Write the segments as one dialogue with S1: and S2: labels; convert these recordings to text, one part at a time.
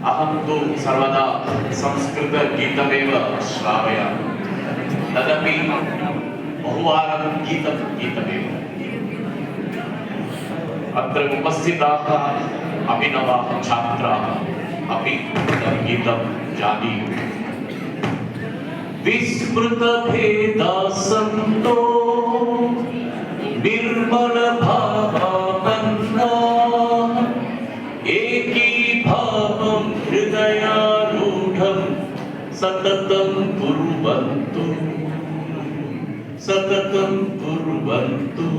S1: अहं तु सर्वदा संस्कृतगीतमेव श्रावयामि, तदपि बहुवारं गीतमेव। अत्र उपस्थिताः अभिनवाः छात्राः अपि गीतं जानीयुः। विस्मृतभेदासक्तो निर्मलभावानन्दाः एकीभावं हृदयारूढं सततं कुर्वन्तु, सततं कुर्वन्तु।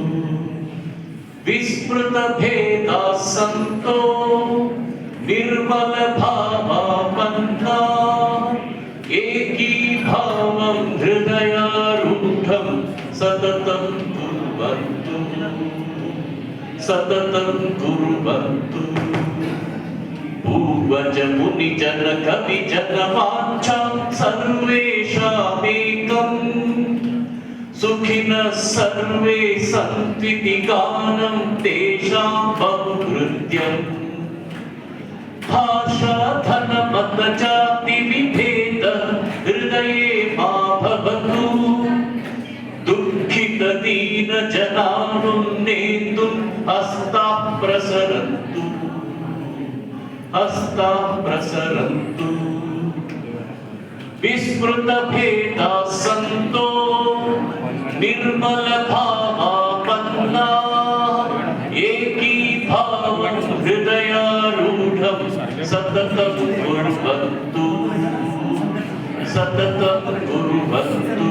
S1: विस्मृतभेदासक्तो निर्मलभावानन्दाः एकीभावं हृदयारूढं सततं कुर्वन्तु, सततं कुर्वन्तु। पूर्वज मुनिजन कविजन वाञ्छां सर्वेषामेकं सुखिनः सर्वे सन्त्विति गानं तेषां बहुहृद्यम्। भाषा धन मत जाति विभेद हृदये मा भवतु, दुःखित दीन जनानुन्नेतुं हस्ताः प्रसरन्तु, हस्ताः प्रसरन्तु। विस्मृत भेदाः सन्तो निर्मल भावापन्नाः एकीभावं हृदयारूढं सततं कुर्वन्तु, सततं कुर्वन्तु।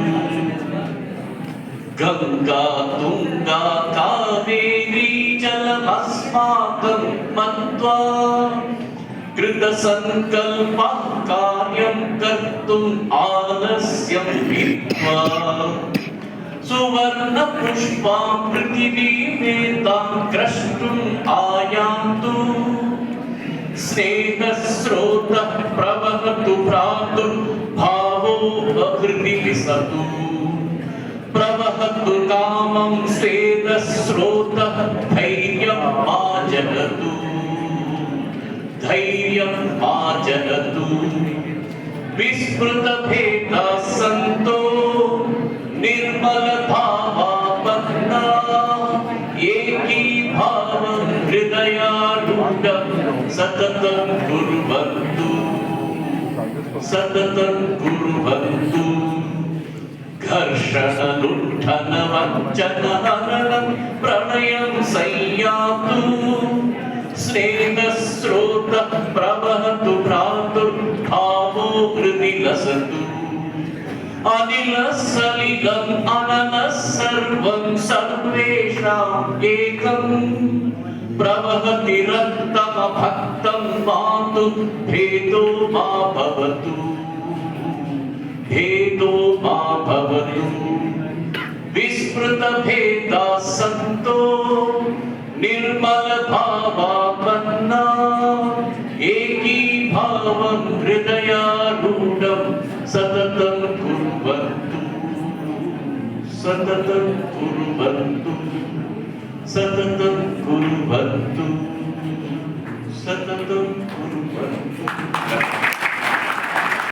S1: गंगा तुंगा कावेरी जलमस्माकं मत्वा कृतसंकल्पः कार्यं कर्तुम् आलस्यं विद्वा। सुवर्ण पुष्पां पृथिवीमेतां द्रष्टुम् आयान्तु, स्नेहस्रोतः प्रवहतु भ्रातुर्भावो बहृति विसतु। प्रवहतु कामं स्वेदस्रोतः धैर्यं मा जगतु, धैर्यं मा जगतु। विस्मृतभेदाः सन्तो निर्मलभावापन्नाः एकीभावं हृदयारूढं सततं कुर्वन्तु, सततं कुर्वन्तु। घर्षण लुण्ठन वञ्चन हननं प्रणयं संयातु, स्नेहस्रोतः प्रवहतु भ्रातुर्भावो हृदि लसतु। अनिलः सलिलम् अनलः सर्वं सर्वेषाम् एकम्, प्रवहति रक्तमभक्तं मातु भेदो मा भवतु, भेदो मा भवतु। विस्मृतभेदाः सन्तो निर्मलभावापन्नाः एकीभावं हृदयारूढं सततं कुर्वन्तु, सततं कुर्वन्तु, सततं कुर्वन्तु, सततं